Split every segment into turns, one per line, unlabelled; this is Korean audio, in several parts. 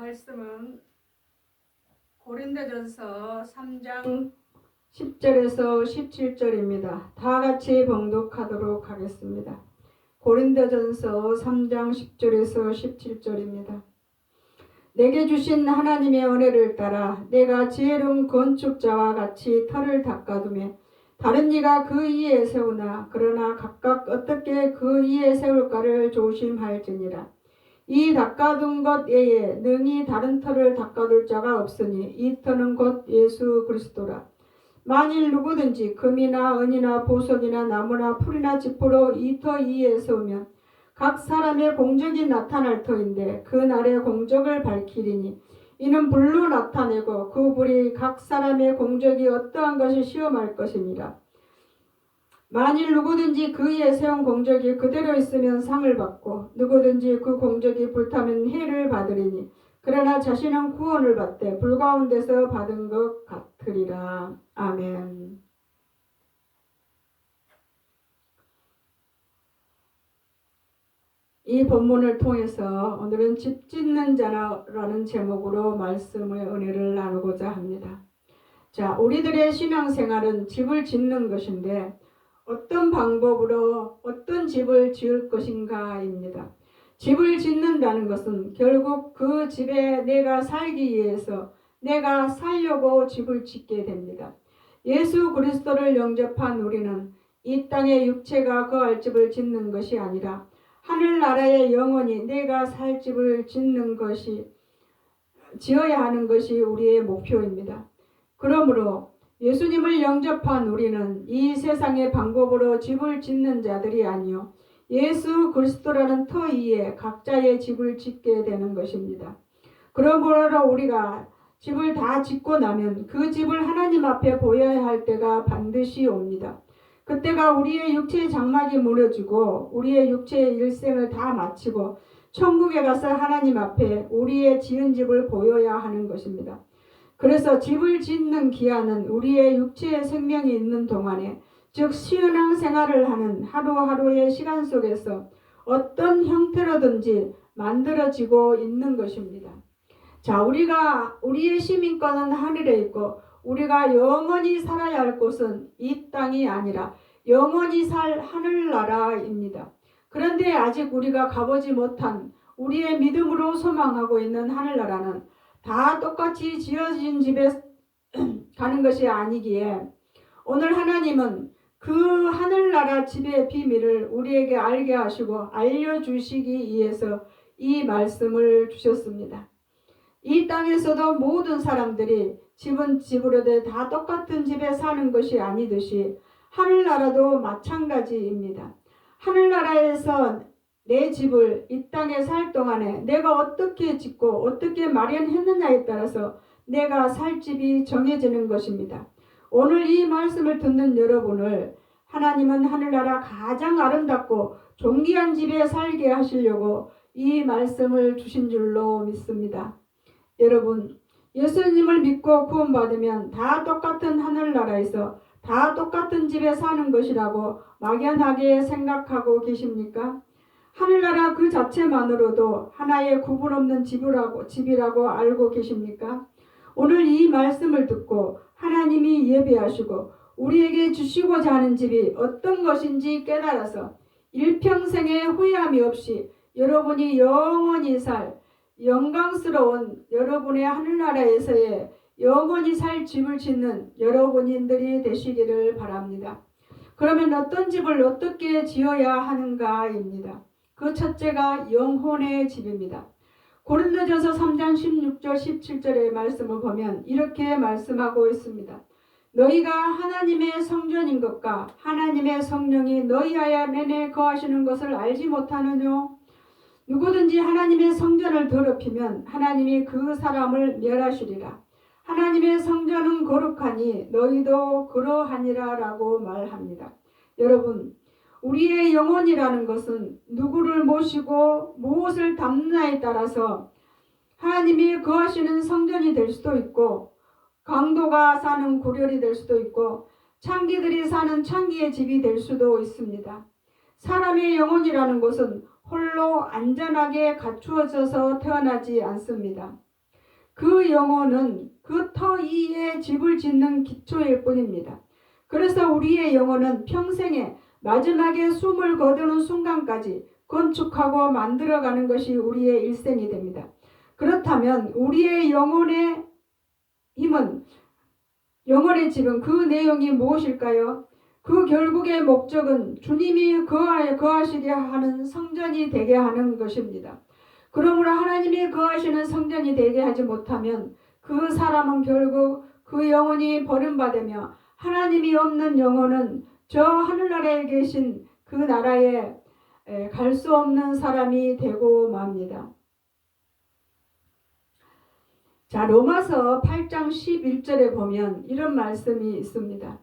말씀은 고린도전서 3장 10절에서 17절입니다. 다 같이 봉독하도록 하겠습니다. 고린도전서 3장 10절에서 17절입니다. 내게 주신 하나님의 은혜를 따라 내가 지혜로운 건축자와 같이 터를 닦아두며 다른 이가 그 위에 세우나 그러나 각각 어떻게 그 위에 세울까를 조심할지니라. 이 닦아둔 것 외에 능히 다른 터를 닦아둘 자가 없으니 이 터는 곧 예수 그리스도라. 만일 누구든지 금이나 은이나 보석이나 나무나 풀이나 짚으로 이 터 위에 세우면 각 사람의 공적이 나타날 터인데 그 날의 공적을 밝히리니 이는 불로 나타내고 그 불이 각 사람의 공적이 어떠한 것을 시험할 것입니다. 만일 누구든지 그 위에 세운 공적이 그대로 있으면 상을 받고 누구든지 그 공적이 불타면 해를 받으리니 그러나 자신은 구원을 받되 불 가운데서 받은 것 같으리라. 아멘. 이 본문을 통해서 오늘은 집 짓는 자라는 제목으로 말씀의 은혜를 나누고자 합니다. 자, 우리들의 신앙생활은 집을 짓는 것인데 어떤 방법으로 어떤 집을 지을 것인가입니다. 집을 짓는다는 것은 결국 그 집에 내가 살기 위해서 내가 살려고 집을 짓게 됩니다. 예수 그리스도를 영접한 우리는 이 땅의 육체가 거할 집을 짓는 것이 아니라 하늘나라의 영원히 내가 살 집을 지어야 하는 것이 우리의 목표입니다. 그러므로 예수님을 영접한 우리는 이 세상의 방법으로 집을 짓는 자들이 아니요 예수 그리스도라는 터 위에 각자의 집을 짓게 되는 것입니다. 그러므로 우리가 집을 다 짓고 나면 그 집을 하나님 앞에 보여야 할 때가 반드시 옵니다. 그때가 우리의 육체의 장막이 무너지고 우리의 육체의 일생을 다 마치고 천국에 가서 하나님 앞에 우리의 지은 집을 보여야 하는 것입니다. 그래서 집을 짓는 기한은 우리의 육체의 생명이 있는 동안에 즉 신앙 생활을 하는 하루하루의 시간 속에서 어떤 형태로든지 만들어지고 있는 것입니다. 자, 우리의 시민권은 하늘에 있고 우리가 영원히 살아야 할 곳은 이 땅이 아니라 영원히 살 하늘나라입니다. 그런데 아직 우리가 가보지 못한 우리의 믿음으로 소망하고 있는 하늘나라는 다 똑같이 지어진 집에 가는 것이 아니기에 오늘 하나님은 그 하늘나라 집의 비밀을 우리에게 알게 하시고 알려주시기 위해서 이 말씀을 주셨습니다. 이 땅에서도 모든 사람들이 집은 집으로 다 똑같은 집에 사는 것이 아니듯이 하늘나라도 마찬가지입니다. 하늘나라에서 내 집을 이 땅에 살 동안에 내가 어떻게 짓고 어떻게 마련했느냐에 따라서 내가 살 집이 정해지는 것입니다. 오늘 이 말씀을 듣는 여러분을 하나님은 하늘나라 가장 아름답고 존귀한 집에 살게 하시려고 이 말씀을 주신 줄로 믿습니다. 여러분, 예수님을 믿고 구원받으면 다 똑같은 하늘나라에서 다 똑같은 집에 사는 것이라고 막연하게 생각하고 계십니까? 하늘나라 그 자체만으로도 하나의 구분 없는 집이라고 알고 계십니까? 오늘 이 말씀을 듣고 하나님이 예배하시고 우리에게 주시고자 하는 집이 어떤 것인지 깨달아서 일평생의 후회함이 없이 여러분이 영원히 살 영광스러운 여러분의 하늘나라에서의 영원히 살 집을 짓는 여러분들이 되시기를 바랍니다. 그러면 어떤 집을 어떻게 지어야 하는가입니다. 그 첫째가 영혼의 집입니다. 고린도전서 3장 16절 17절의 말씀을 보면 이렇게 말씀하고 있습니다. 너희가 하나님의 성전인 것과 하나님의 성령이 너희 안에 거하시는 것을 알지 못하느냐? 누구든지 하나님의 성전을 더럽히면 하나님이 그 사람을 멸하시리라. 하나님의 성전은 거룩하니 너희도 그러하니라 라고 말합니다. 여러분, 우리의 영혼이라는 것은 누구를 모시고 무엇을 담느냐에 따라서 하나님이 거하시는 성전이 될 수도 있고 강도가 사는 구렬이 될 수도 있고 창기들이 사는 창기의 집이 될 수도 있습니다. 사람의 영혼이라는 것은 홀로 안전하게 갖추어져서 태어나지 않습니다. 그 영혼은 그 터 위에 집을 짓는 기초일 뿐입니다. 그래서 우리의 영혼은 평생에 마지막에 숨을 거두는 순간까지 건축하고 만들어가는 것이 우리의 일생이 됩니다. 그렇다면 우리의 영혼의 힘은, 영혼의 집은 그 내용이 무엇일까요? 그 결국의 목적은 주님이 거하시게 하는 성전이 되게 하는 것입니다. 그러므로 하나님이 거하시는 성전이 되게 하지 못하면 그 사람은 결국 그 영혼이 버림받으며 하나님이 없는 영혼은 저 하늘나라에 계신 그 나라에 갈 수 없는 사람이 되고 맙니다. 자, 로마서 8장 11절에 보면 이런 말씀이 있습니다.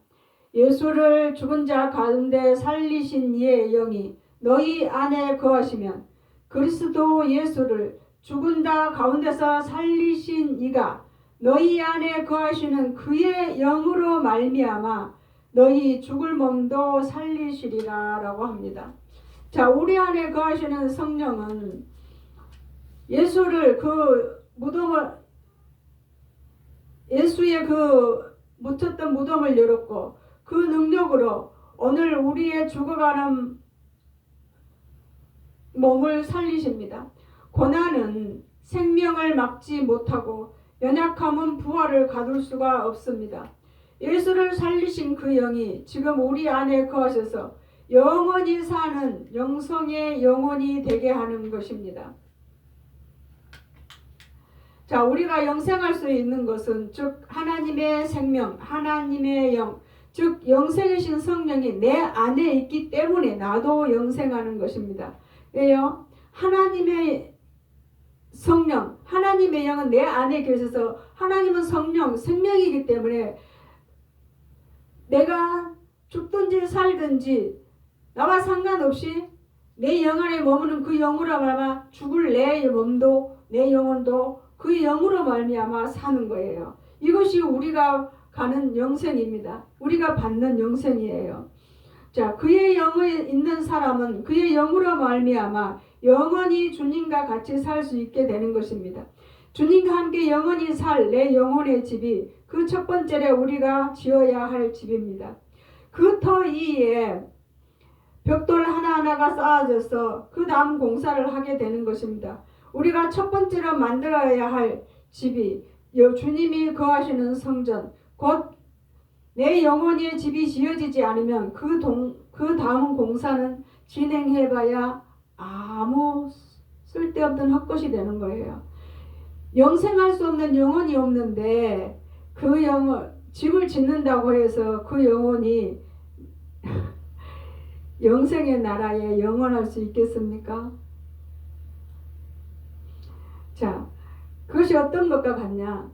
예수를 죽은 자 가운데 살리신 이의 영이 너희 안에 거하시면 그리스도 예수를 죽은 자 가운데서 살리신 이가 너희 안에 거하시는 그의 영으로 말미암아 너희 죽을 몸도 살리시리라 라고 합니다. 자, 우리 안에 거하시는 성령은 예수의 그 묻혔던 무덤을 열었고 그 능력으로 오늘 우리의 죽어가는 몸을 살리십니다. 고난은 생명을 막지 못하고 연약함은 부활을 가둘 수가 없습니다. 예수를 살리신 그 영이 지금 우리 안에 거하셔서 영원히 사는 영성의 영혼이 되게 하는 것입니다. 자, 우리가 영생할 수 있는 것은 즉 하나님의 생명, 하나님의 영, 즉 영생이신 성령이 내 안에 있기 때문에 나도 영생하는 것입니다. 왜요? 하나님의 성령, 하나님의 영은 내 안에 계셔서 하나님은 성령, 생명이기 때문에 내가 죽든지 살든지 나와 상관없이 내 영 안에 머무는 그 영으로 말미암아 죽을 내 몸도 내 영혼도 그 영으로 말미암아 사는 거예요. 이것이 우리가 가는 영생입니다. 우리가 받는 영생이에요. 자, 그의 영에 있는 사람은 그의 영으로 말미암아 영원히 주님과 같이 살 수 있게 되는 것입니다. 주님과 함께 영원히 살 내 영혼의 집이 그 첫 번째로 우리가 지어야 할 집입니다. 그 터 위에 벽돌 하나하나가 쌓아져서 그 다음 공사를 하게 되는 것입니다. 우리가 첫 번째로 만들어야 할 집이 주님이 거하시는 성전, 곧 내 영혼의 집이 지어지지 않으면 그 다음 공사는 진행해봐야 아무 쓸데없는 헛것이 되는 거예요. 영생할 수 없는 영혼이 없는데 그 집을 짓는다고 해서 그 영혼이 영생의 나라에 영원할 수 있겠습니까? 자, 그것이 어떤 것과 같냐?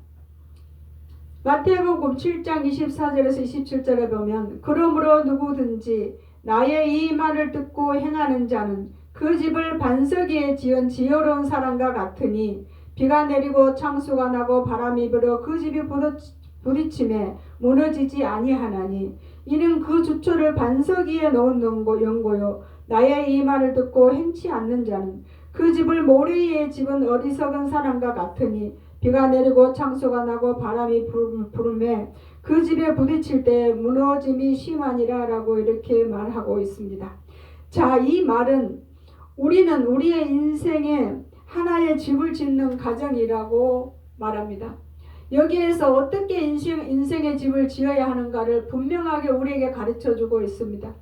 마태복음 7장 24절에서 27절에 보면 그러므로 누구든지 나의 이 말을 듣고 행하는 자는 그 집을 반석 위에 지은 지혜로운 사람과 같으니 비가 내리고 창수가 나고 바람이 불어 그 집이 부딪힘에 무너지지 아니하나니 이는 그 주초를 반석 위에 놓은 연고요 나의 이 말을 듣고 행치 않는 자는 그 집을 모래 위에 집은 어리석은 사람과 같으니 비가 내리고 창수가 나고 바람이 부름에 그 집에 부딪힐 때 무너짐이 심하니라 라고 이렇게 말하고 있습니다. 자, 이 말은 우리는 우리의 인생에 하나의 집을 짓는 가정이라고 말합니다. 여기에서 어떻게 인생의 집을 지어야 하는가를 분명하게 우리에게 가르쳐주고 있습니다.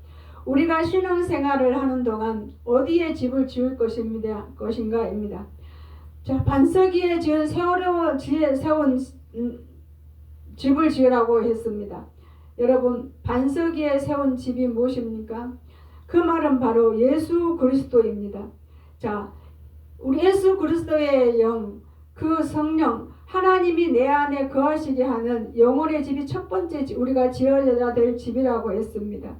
우리가 신앙생활을 하는 동안 어디에 집을 지을 것인가입니다. 자, 반석 위에 세운 집을 지으라고 했습니다. 여러분, 반석 위에 세운 집이 무엇입니까? 그 말은 바로 예수 그리스도입니다. 자, 우리 예수 그리스도의 영, 그 성령, 하나님이 내 안에 거하시게 하는 영혼의 집이 첫 번째 우리가 지어야 될 집이라고 했습니다.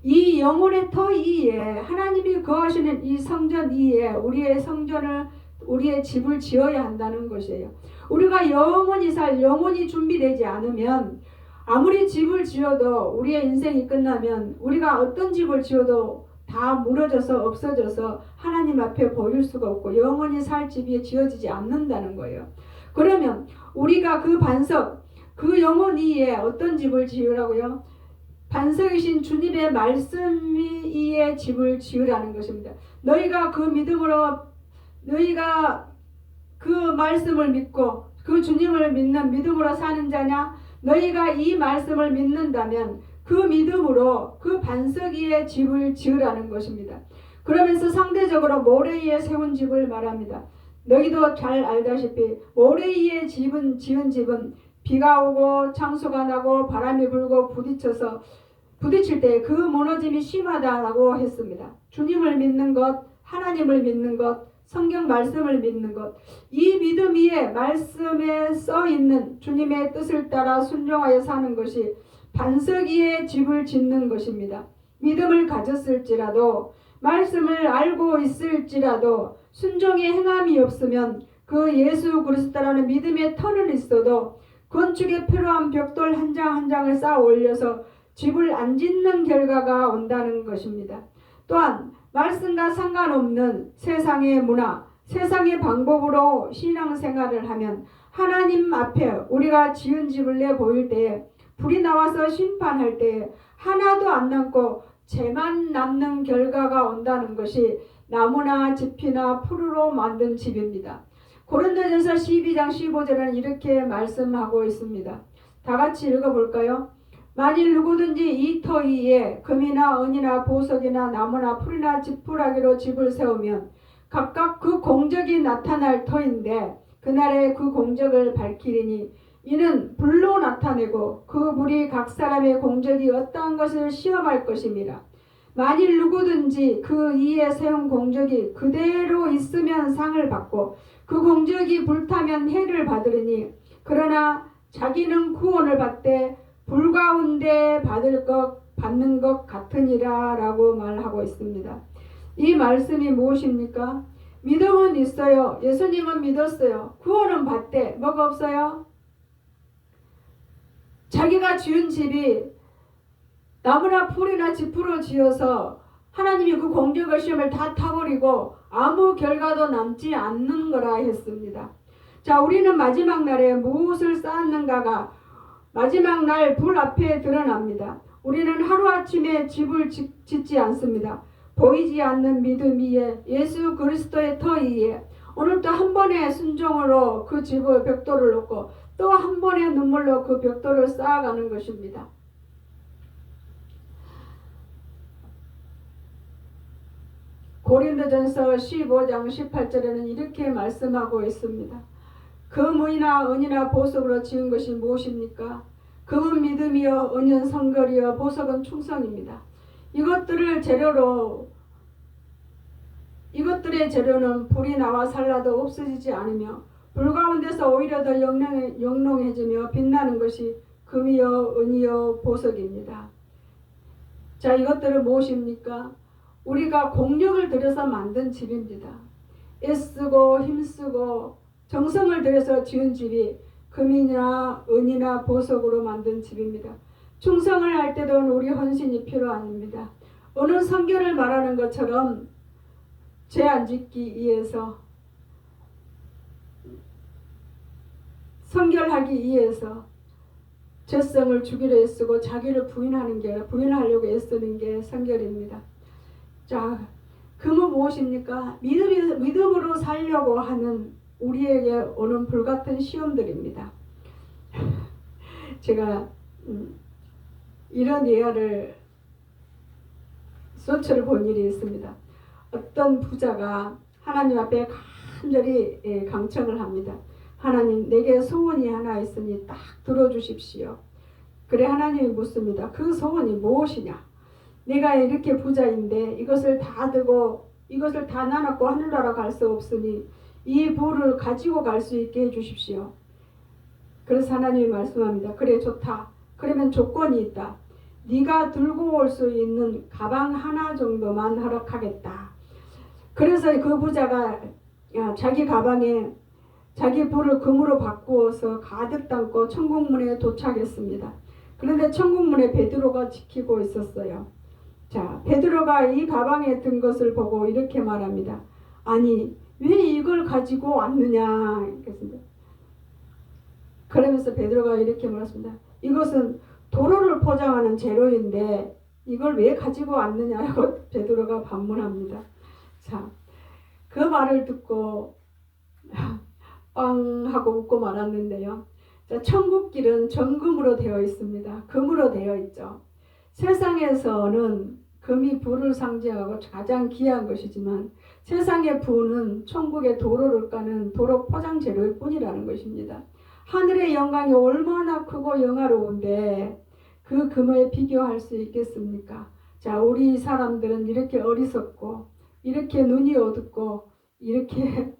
이 영혼의 터 위에 하나님이 거하시는 이 성전 위에 우리의 집을 지어야 한다는 것이에요. 우리가 영원히 준비되지 않으면 아무리 집을 지어도 우리의 인생이 끝나면 우리가 어떤 집을 지어도 다 무너져서 없어져서 하나님 앞에 보일 수가 없고 영원히 살 집이 지어지지 않는다는 거예요. 그러면 우리가 그 반석, 그 영혼 위에 어떤 집을 지으라고요? 반석이신 주님의 말씀 위에 집을 지으라는 것입니다. 너희가 그 믿음으로, 너희가 그 말씀을 믿고 그 주님을 믿는 믿음으로 사는 자냐? 너희가 이 말씀을 믿는다면 그 믿음으로 그 반석 위에 집을 지으라는 것입니다. 그러면서 상대적으로 모래 위에 세운 집을 말합니다. 너희도 잘 알다시피 모래 위에 지은 집은 비가 오고 창수가 나고 바람이 불고 부딪힐 때 그 무너짐이 심하다라고 했습니다. 주님을 믿는 것, 하나님을 믿는 것, 성경 말씀을 믿는 것, 이 믿음 위에 말씀에 써 있는 주님의 뜻을 따라 순종하여 사는 것이 반석 위에 집을 짓는 것입니다. 믿음을 가졌을지라도, 말씀을 알고 있을지라도 순종의 행함이 없으면 그 예수 그리스도라는 믿음의 터는 있어도 건축에 필요한 벽돌 한 장 한 장을 쌓아 올려서 집을 안 짓는 결과가 온다는 것입니다. 또한 말씀과 상관없는 세상의 문화, 세상의 방법으로 신앙생활을 하면 하나님 앞에 우리가 지은 집을 내보일 때에 불이 나와서 심판할 때에 하나도 안 남고 재만 남는 결과가 온다는 것이 나무나 짚이나 풀으로 만든 집입니다. 고린도전서 12장 15절은 이렇게 말씀하고 있습니다. 다 같이 읽어볼까요? 만일 누구든지 이 터 위에 금이나 은이나 보석이나 나무나 풀이나 지푸라기로 집을 세우면 각각 그 공적이 나타날 터인데 그날에 그 공적을 밝히리니 이는 불로 나타내고 그 불이 각 사람의 공적이 어떠한 것을 시험할 것입니다. 만일 누구든지 그 위에 세운 공적이 그대로 있으면 상을 받고 그 공적이 불타면 해를 받으리니 그러나 자기는 구원을 받되 불 가운데 받는 것 같으니라 라고 말하고 있습니다. 이 말씀이 무엇입니까? 믿음은 있어요. 예수님은 믿었어요. 구원은 받되 뭐가 없어요? 자기가 지은 집이 나무나 풀이나 지푸로 지어서 하나님이 그 공적의 시험을 다 타버리고 아무 결과도 남지 않는 거라 했습니다. 자, 우리는 마지막 날에 무엇을 쌓았는가가 마지막 날 불 앞에 드러납니다. 우리는 하루아침에 집을 짓지 않습니다. 보이지 않는 믿음 위에 예수 그리스도의 터 위에 오늘도 한 번의 순종으로 그 집의 벽돌을 놓고 또 한 번의 눈물로 그 벽돌을 쌓아가는 것입니다. 고린도전서 15장 18절에는 이렇게 말씀하고 있습니다. 금이나 은이나 보석으로 지은 것이 무엇입니까? 금은 믿음이요, 은은 성결이요, 보석은 충성입니다. 이것들의 재료는 불이 나와 살라도 없어지지 않으며 불 가운데서 오히려 더 영롱해지며 빛나는 것이 금이요, 은이요, 보석입니다. 자, 이것들은 무엇입니까? 우리가 공력을 들여서 만든 집입니다. 애쓰고 힘쓰고 정성을 들여서 지은 집이 금이나 은이나 보석으로 만든 집입니다. 충성을 할 때도 우리 헌신이 필요합니다. 어느 성경을 말하는 것처럼 죄 안 짓기 위해서, 성결하기 위해서 죄성을 죽이려 애쓰고 자기를 부인하려고 애쓰는 게 성결입니다. 자, 금은 무엇입니까? 믿음으로 살려고 하는 우리에게 오는 불같은 시험들입니다. 제가 이런 예화를 소처를 본 일이 있습니다. 어떤 부자가 하나님 앞에 간절히 강청을 합니다. 하나님, 내게 소원이 하나 있으니 딱 들어주십시오. 그래, 하나님이 묻습니다. 그 소원이 무엇이냐? 내가 이렇게 부자인데 이것을 다 들고 이것을 다 나눠고 하늘나라 갈 수 없으니 이 부를 가지고 갈 수 있게 해주십시오. 그래서 하나님이 말씀합니다. 그래, 좋다. 그러면 조건이 있다. 네가 들고 올 수 있는 가방 하나 정도만 허락하겠다. 그래서 그 부자가 자기 가방에 자기 부를 금으로 바꾸어서 가득 담고 천국문에 도착했습니다. 그런데 천국문에 베드로가 지키고 있었어요. 자, 베드로가 이 가방에 든 것을 보고 이렇게 말합니다. 아니, 왜 이걸 가지고 왔느냐? 그랬습니다. 그러면서 베드로가 이렇게 말했습니다. 이것은 도로를 포장하는 재료인데 이걸 왜 가지고 왔느냐라고 베드로가 반문합니다. 자, 그 말을 듣고 빵 하고 웃고 말았는데요. 자, 천국 길은 정금으로 되어 있습니다. 금으로 되어 있죠. 세상에서는 금이 부를 상징하고 가장 귀한 것이지만 세상의 부는 천국의 도로를 까는 도로 포장 재료일 뿐이라는 것입니다. 하늘의 영광이 얼마나 크고 영화로운데 그 금에 비교할 수 있겠습니까? 자, 우리 사람들은 이렇게 어리석고 이렇게 눈이 어둡고 이렇게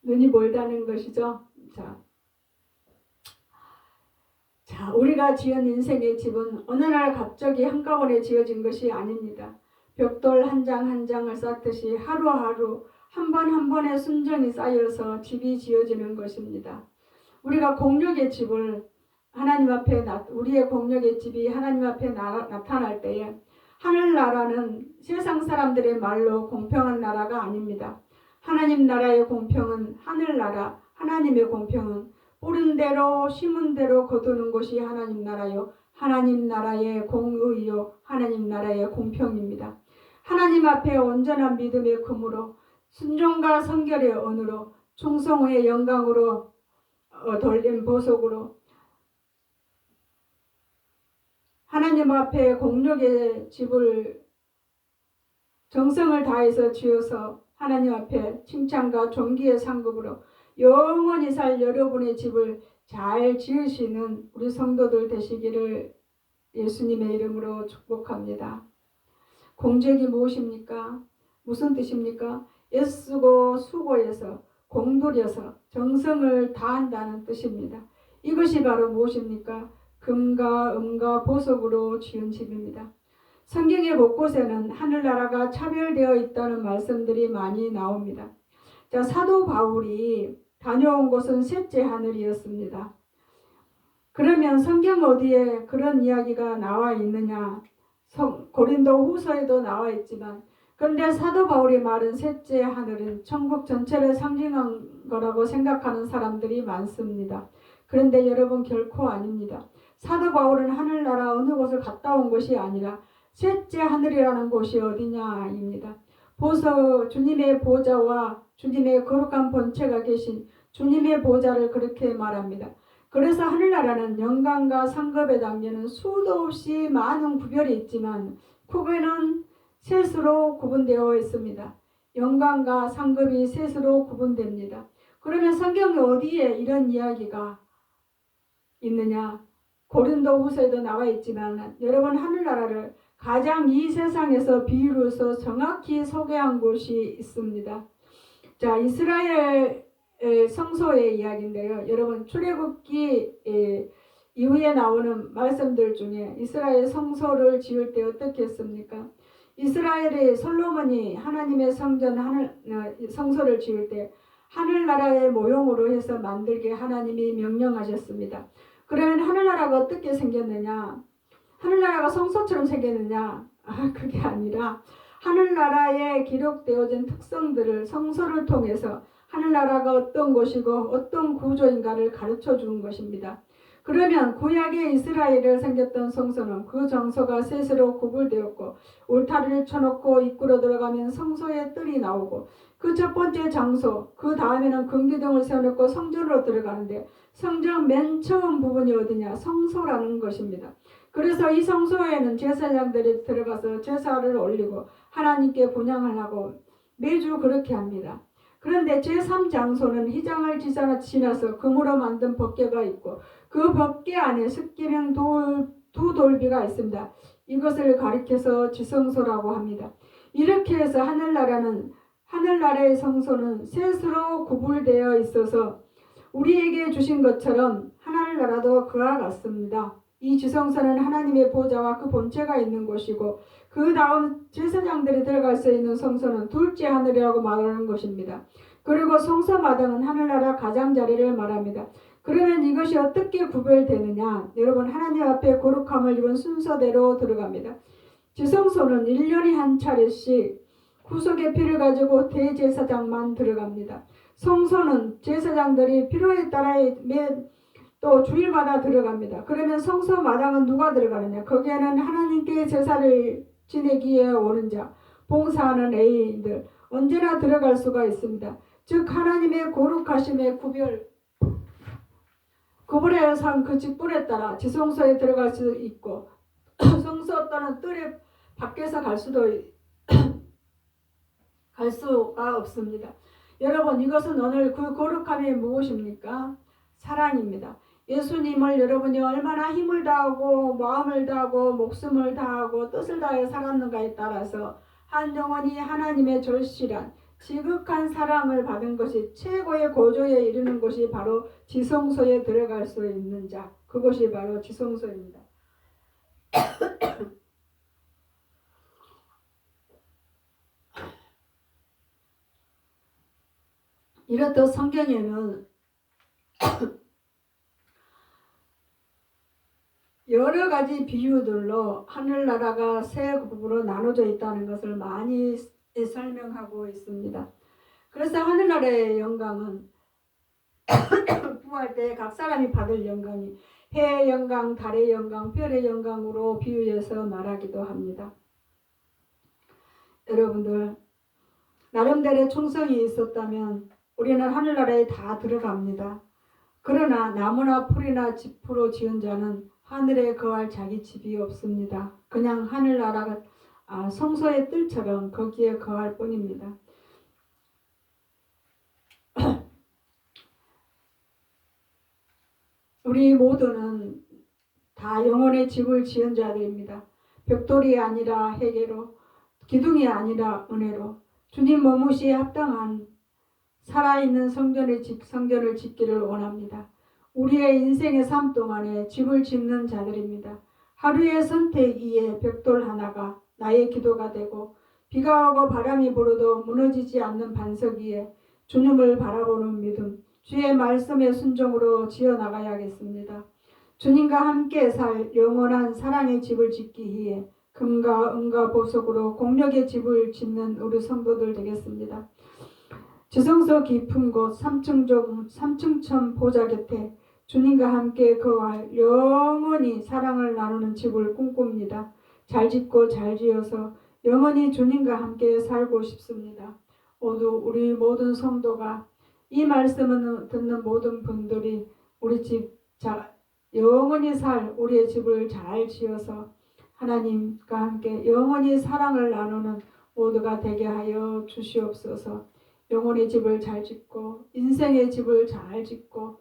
눈이 멀다는 것이죠. 자, 우리가 지은 인생의 집은 어느 날 갑자기 한꺼번에 지어진 것이 아닙니다. 벽돌 한 장 한 장을 쌓듯이 하루하루 한 번 한 번의 순정이 쌓여서 집이 지어지는 것입니다. 우리가 공력의 집을 하나님 앞에 우리의 공력의 집이 하나님 앞에 나타날 때에 하늘나라는 세상 사람들의 말로 공평한 나라가 아닙니다. 하나님 나라의 공평은 하늘나라, 하나님의 공평은 뿌린 대로 심은 대로 거두는 것이 하나님 나라요. 하나님 나라의 공의요. 하나님 나라의 공평입니다. 하나님 앞에 온전한 믿음의 금으로 순종과 성결의 언으로 충성의 영광으로 돌린 보석으로 하나님 앞에 공력의 집을 정성을 다해서 지어서 하나님 앞에 칭찬과 존귀의 상급으로 영원히 살 여러분의 집을 잘 지으시는 우리 성도들 되시기를 예수님의 이름으로 축복합니다. 공적이 무엇입니까? 무슨 뜻입니까? 애쓰고 수고해서 공들여서 정성을 다한다는 뜻입니다. 이것이 바로 무엇입니까? 금과 은과 보석으로 지은 집입니다. 성경의 곳곳에는 하늘나라가 차별되어 있다는 말씀들이 많이 나옵니다. 자, 사도 바울이 다녀온 곳은 셋째 하늘이었습니다. 그러면 성경 어디에 그런 이야기가 나와 있느냐? 고린도 후서에도 나와 있지만 그런데 사도 바울이 말은 셋째 하늘은 천국 전체를 상징한 거라고 생각하는 사람들이 많습니다. 그런데 여러분 결코 아닙니다. 사도 바울은 하늘나라 어느 곳을 갔다 온 것이 아니라 셋째 하늘이라는 곳이 어디냐입니다. 주님의 보좌와 주님의 거룩한 본체가 계신 주님의 보좌를 그렇게 말합니다. 그래서 하늘나라는 영광과 상급에 담기는 수도 없이 많은 구별이 있지만 구별은 셋으로 구분되어 있습니다. 영광과 상급이 셋으로 구분됩니다. 그러면 성경 어디에 이런 이야기가 있느냐? 고린도 후서에도 나와 있지만 여러분 하늘나라를 가장 이 세상에서 비유로서 정확히 소개한 곳이 있습니다. 자, 이스라엘 성소의 이야기인데요. 여러분 출애굽기 이후에 나오는 말씀들 중에 이스라엘 성소를 지을 때 어떻게 했습니까? 이스라엘의 솔로몬이 하나님의 성소를 지을 때 하늘나라의 모형으로 해서 만들게 하나님이 명령하셨습니다. 그러면 하늘나라가 어떻게 생겼느냐? 하늘나라가 성소처럼 생겼느냐? 그게 아니라 하늘나라에 기록되어진 특성들을 성소를 통해서 하늘나라가 어떤 곳이고 어떤 구조인가를 가르쳐 주는 것입니다. 그러면 구약의 이스라엘에 생겼던 성소는 그 정소가 셋으로 구분되었고 울타리를 쳐놓고 입구로 들어가면 성소의 뜰이 나오고 그 첫 번째 장소, 그 다음에는 금기둥을 세워놓고 성전으로 들어가는데 성전 맨 처음 부분이 어디냐? 성소라는 것입니다. 그래서 이 성소에는 제사장들이 들어가서 제사를 올리고 하나님께 분향을 하고 매주 그렇게 합니다. 그런데 제3장소는 휘장을 지나서 금으로 만든 법궤가 있고 그 법궤 안에 십계명 두 돌비가 있습니다. 이것을 가리켜서 지성소라고 합니다. 이렇게 해서 하늘나라의 성소는 셋으로 구분되어 있어서 우리에게 주신 것처럼 하늘나라도 그와 같습니다. 이 지성소는 하나님의 보좌와 그 본체가 있는 곳이고 그 다음 제사장들이 들어갈 수 있는 성소는 둘째 하늘이라고 말하는 것입니다. 그리고 성소마당은 하늘나라 가장자리를 말합니다. 그러면 이것이 어떻게 구별되느냐? 여러분 하나님 앞에 거룩함을 입은 순서대로 들어갑니다. 지성소는 1년에 한 차례씩 구속의 피를 가지고 대제사장만 들어갑니다. 성소는 제사장들이 필요에 따라 또 주일마다 들어갑니다. 그러면 성소 마당은 누가 들어가느냐? 거기에는 하나님께 제사를 지내기에 오는 자, 봉사하는 애인들 언제나 들어갈 수가 있습니다. 즉 하나님의 거룩하심의 구분의 상 그 직분에 따라 지성소에 들어갈 수 있고 성소 또는 뜰에 밖에서 갈 수가 없습니다. 여러분, 이것은 오늘 그 거룩함이 무엇입니까? 사랑입니다. 예수님을 여러분이 얼마나 힘을 다하고 마음을 다하고 목숨을 다하고 뜻을 다해 살았는가에 따라서 한 영혼이 하나님의 절실한 지극한 사랑을 받은 것이 최고의 고조에 이르는 것이 바로 지성소에 들어갈 수 있는 자, 그것이 바로 지성소입니다. 이렇듯 성경에는 여러 가지 비유들로 하늘나라가 세 grup으로 나눠져 있다는 것을 많이 설명하고 있습니다. 그래서 하늘나라의 영광은 부활 때 각 사람이 받을 영광이 해의 영광, 달의 영광, 별의 영광으로 비유해서 말하기도 합니다. 여러분들, 나름대로의 충성이 있었다면 우리는 하늘나라에 다 들어갑니다. 그러나 나무나 풀이나 짚으로 지은 자는 하늘에 거할 자기 집이 없습니다. 그냥 하늘나라가 성소의 뜰처럼 거기에 거할 뿐입니다. 우리 모두는 다 영혼의 집을 지은 자들입니다. 벽돌이 아니라 회개로, 기둥이 아니라 은혜로 주님 머무시에 합당한 살아있는 성전을 짓기를 원합니다. 우리의 인생의 삶 동안에 집을 짓는 자들입니다. 하루의 선택 이에 벽돌 하나가 나의 기도가 되고 비가 오고 바람이 불어도 무너지지 않는 반석 위에 주님을 바라보는 믿음, 주의 말씀의 순종으로 지어나가야겠습니다. 주님과 함께 살 영원한 사랑의 집을 짓기 위해 금과 은과 보석으로 공력의 집을 짓는 우리 성도들 되겠습니다. 지성소 깊은 곳 3층천 보좌 곁에 주님과 함께 거할 영원히 사랑을 나누는 집을 꿈꿉니다. 잘 짓고 잘 지어서 영원히 주님과 함께 살고 싶습니다. 모두 우리 모든 성도가 이 말씀을 듣는 모든 분들이 우리 집 영원히 살 우리의 집을 잘 지어서 하나님과 함께 영원히 사랑을 나누는 모두가 되게 하여 주시옵소서. 영혼의 집을 잘 짓고 인생의 집을 잘 짓고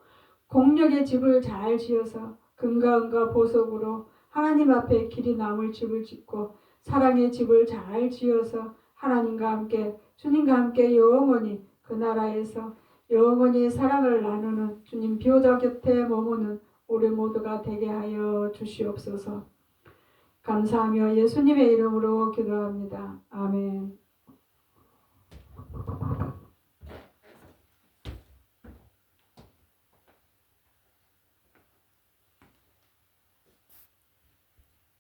공력의 집을 잘 지어서 금과 은과 보석으로 하나님 앞에 길이 남을 집을 짓고 사랑의 집을 잘 지어서 하나님과 함께 주님과 함께 영원히 그 나라에서 영원히 사랑을 나누는 주님 비호자 곁에 머무는 우리 모두가 되게 하여 주시옵소서. 감사하며 예수님의 이름으로 기도합니다. 아멘.